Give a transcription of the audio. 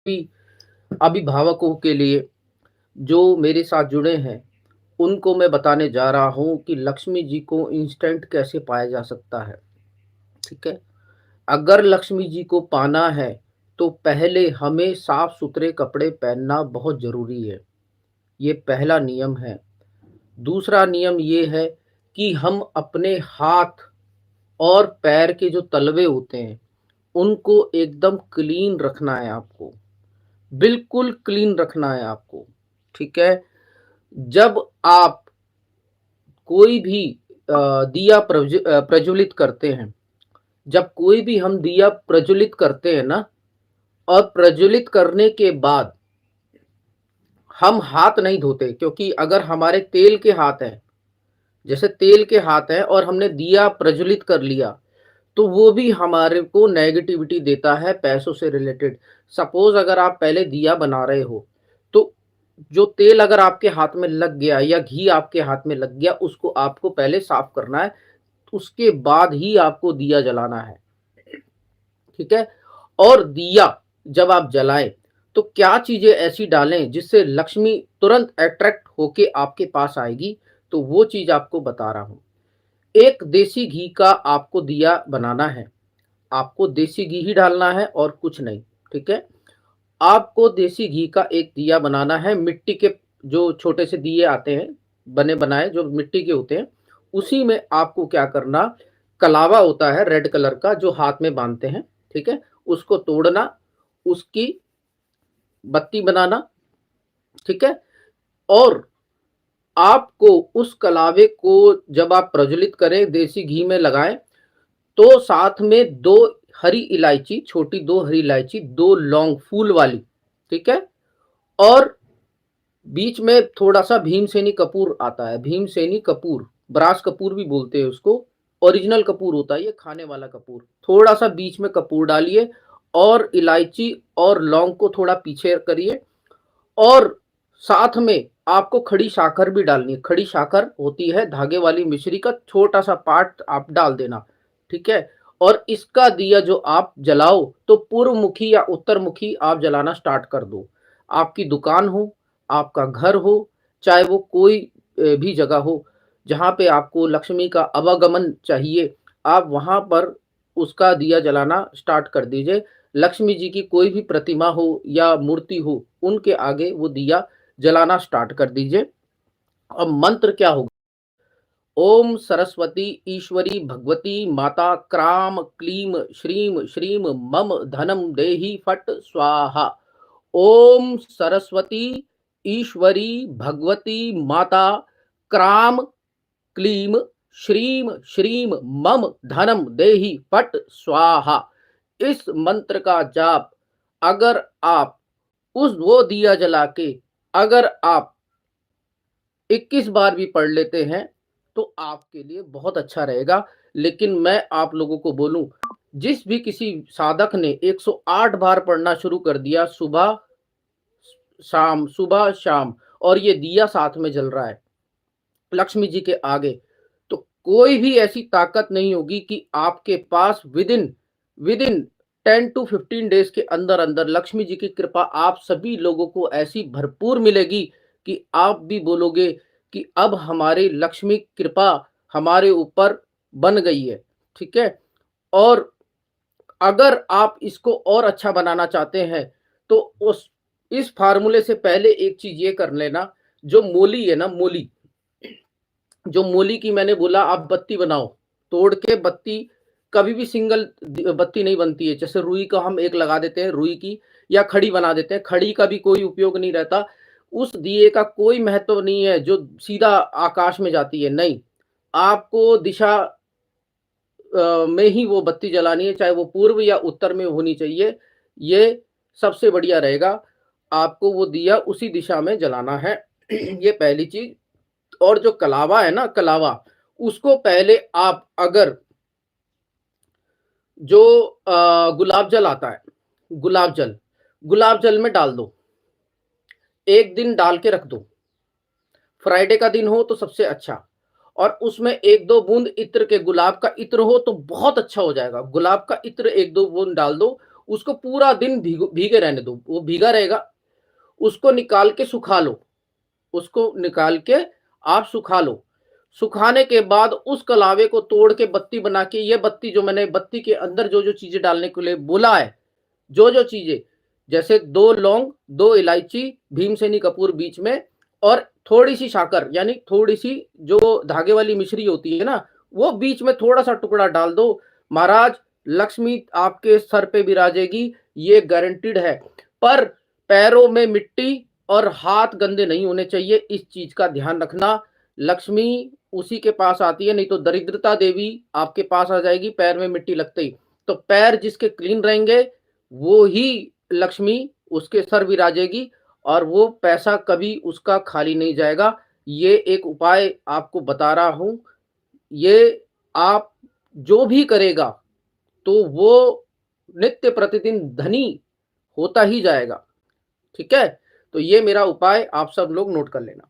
भी अभिभावकों के लिए जो मेरे साथ जुड़े हैं, उनको मैं बताने जा रहा हूँ कि लक्ष्मी जी को इंस्टेंट कैसे पाया जा सकता है, ठीक है? अगर लक्ष्मी जी को पाना है, तो पहले हमें साफ-सुथरे कपड़े पहनना बहुत ज़रूरी है, ये पहला नियम है। दूसरा नियम ये है कि हम अपने हाथ और पैर के जो तलवे होते हैं, उनको एकदम क्लीन रखना है आपको, बिल्कुल क्लीन रखना है आपको, ठीक है? जब आप कोई भी दिया प्रज्वलित करते हैं, जब कोई भी हम दिया प्रज्वलित करते हैं ना और प्रज्वलित करने के बाद हम हाथ नहीं धोते, क्योंकि अगर हमारे तेल के हाथ हैं, जैसे तेल के हाथ हैं और हमने दिया प्रज्वलित कर लिया, तो वो भी हमारे को नेगेटिविटी देता है पैसों से रिलेटेड। सपोज़ अगर आप पहले दिया बना रहे हो, तो जो तेल अगर आपके हाथ में लग गया या घी आपके हाथ में लग गया, उसको आपको पहले साफ करना है, उसके बाद ही आपको दिया जलाना है, ठीक है? और दिया जब आप जलाएँ, तो क्या चीज़ें ऐसी डालें जिससे लक्ष्मी तुरंत अट्रैक्ट होके आपके पास आएगी, तो वो चीज़ आपको बता रहा हूँ। एक देसी घी का आपको दिया बनाना है, आपको देसी घी ही डालना है और कुछ नहीं, ठीक है? आपको देसी घी का एक दिया बनाना है, मिट्टी के जो छोटे से दिए आते हैं, बने-बनाए जो मिट्टी के होते हैं, उसी में आपको क्या करना, कलावा होता है रेड कलर का जो हाथ में बाँधते हैं, ठीक है? उसको तोड़ना, उसकी बत्ती बनाना, ठीक है? और आपको उस कलावे को जब आप प्रज्वलित करें, देसी घी में लगाएँ, तो साथ में 2 हरी इलायची, छोटी 2 हरी इलायची, 2 लौंग फूल वाली, ठीक है? और बीच में थोड़ा-सा भीमसेनी कपूर आता है, भीमसेनी कपूर, ब्रास कपूर भी बोलते हैं उसको, ओरिजिनल कपूर होता है ये, खाने वाला कपूर। थोड़ा-सा बीच में कपूर डालिए और इलायची और लौंग को थोड़ा पीछे करिए और साथ में आपको खड़ी शक्कर भी डालनी है। खड़ी शक्कर होती है धागे वाली मिश्री का छोटा-सा पार्ट आप डाल देना, ठीक है? और इसका दिया जो आप जलाओ, तो पूर्वमुखी या उत्तरमुखी आप जलाना स्टार्ट कर दो। आपकी दुकान हो, आपका घर हो, चाहे वो कोई भी जगह हो, जहाँ पे आपको लक्ष्मी का आवागमन चाहिए, आप वहाँ पर उसका दिया जलाना स्टार्ट कर दीजिए। लक्ष्मी जी की कोई भी प्रतिमा हो या मूर्ति हो, उनके आगे वो दिया जलाना स्टार्ट कर दीजिए। अब मंत्र क्या होगा? ओम सरस्वती ईश्वरी भगवती माता क्राम क्लीम श्रीम श्रीम मम धनम देहि फट स्वाहा। ओम सरस्वती ईश्वरी भगवती माता क्राम क्लीम श्रीम श्रीम मम धनम देहि फट स्वाहा। इस मंत्र का जाप अगर आप उस वो दिया जला के अगर आप 21 बार भी पढ़ लेते हैं, तो आपके लिए बहुत अच्छा रहेगा। लेकिन मैं आप लोगों को बोलूँ, जिस भी किसी साधक ने 108 बार पढ़ना शुरू कर दिया सुबह शाम और ये दिया साथ में जल रहा है लक्ष्मी जी के आगे, तो कोई भी ऐसी ताकत नहीं होगी कि आपके पास विदिन विदिन 10 टू 15 डेज के अंदर-अंदर लक्ष्मी जी की कृपा आप सभी लोगों को ऐसी भरपूर मिलेगी कि आप भी बोलोगे कि अब हमारी लक्ष्मी कृपा हमारे ऊपर बन गई है, ठीक है? और अगर आप इसको और अच्छा बनाना चाहते हैं, तो उस इस फ़ॉर्मूले से पहले एक चीज़ ये कर लेना, जो मोली है ना मोली, जो मूली की मैंने बोला आप बत्ती बनाओ, तोड़ के बत्ती कभी भी सिंगल बत्ती नहीं बनती है। जैसे रुई का हम एक लगा देते हैं रुई की या खड़ी बना देते हैं, खड़ी का भी कोई उपयोग नहीं रहता। उस दिए का कोई महत्व नहीं है जो सीधा आकाश में जाती है, नहीं। आपको दिशा में ही वो बत्ती जलानी है, चाहे वो पूर्व या उत्तर में होनी चाहिए, ये सबसे बढ़िया रहेगा। आपको वो दिया उसी दिशा में जलाना है, ये पहली चीज़। और जो कलावा है ना कलावा, उसको पहले आप अगर जो गुलाब जल आता है, गुलाब जल में डाल दो, एक दिन डाल के रख दो। फ्राइडे का दिन हो तो सबसे अच्छा, और उसमें 1-2 बूंद इत्र के, गुलाब का इत्र हो तो बहुत अच्छा हो जाएगा। गुलाब का इत्र 1-2 बूंद डाल दो, उसको पूरा दिन भीगे रहने दो, वो भीगा रहेगा, उसको निकाल के सुखा लो, उसको निकाल के आप सुखा लो। सुखाने के बाद उस कलावे को तोड़ के बत्ती बना के, ये बत्ती जो मैंने बत्ती के अंदर जो-जो चीज़ें डालने के लिए बोला है, जो-जो चीज़ें, जैसे 2 लौंग, 2 इलायची, भीमसेनी कपूर बीच में और थोड़ी-सी शक्कर, यानी थोड़ी-सी जो धागे वाली मिश्री होती है ना, वो बीच में थोड़ा-सा टुकड़ा डाल दो। महाराज, लक्ष्मी आपके सर पे विराजेगी, ये गारंटीड है। पर पैरों में मिट्टी और हाथ गंदे नहीं होने चाहिए, इस चीज़ का ध्यान रखना। लक्ष्मी उसी के पास आती है, नहीं तो दरिद्रता देवी आपके पास आ जाएगी पैर में मिट्टी लगते ही। तो पैर जिसके क्लीन रहेंगे, वो ही लक्ष्मी उसके सर विराजेगी और वो पैसा कभी उसका खाली नहीं जाएगा। ये एक उपाय आपको बता रहा हूँ, ये आप जो भी करेगा, तो वो नित्य प्रतिदिन धनी होता ही जाएगा, ठीक है? तो ये मेरा उपाय आप सब लोग नोट कर लेना।